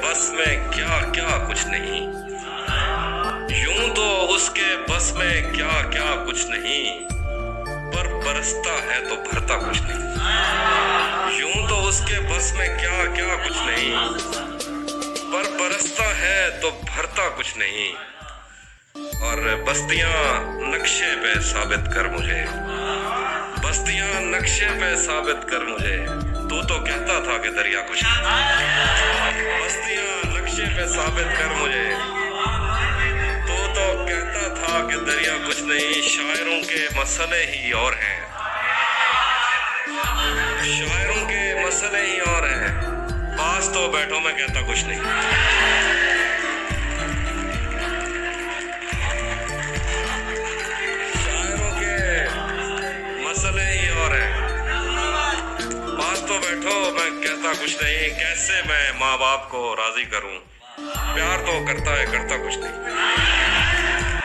बस में क्या क्या कुछ नहीं, यूं तो उसके बस में क्या क्या कुछ नहीं, पर बरसता है तो भरता कुछ नहीं। यूं तो उसके बस में क्या क्या कुछ नहीं, पर बरसता है तो भरता कुछ नहीं। और बस्तियां नक्शे पे साबित कर मुझे, बस्तियां नक्शे पे साबित कर मुझे, तू तो कहता था कि दरिया कुछ नहीं। बस्तियां नक्शे पे साबित कर मुझे, तू तो कहता था कि दरिया कुछ नहीं। शायरों के मसले ही और हैं, शायरों के मसले ही और हैं, पास तो बैठो मैं कहता कुछ नहीं। मसले ही और है, पास तो बैठो मैं कहता कुछ नहीं। कैसे मैं माँ बाप को राजी करूं, प्यार तो करता है करता कुछ नहीं।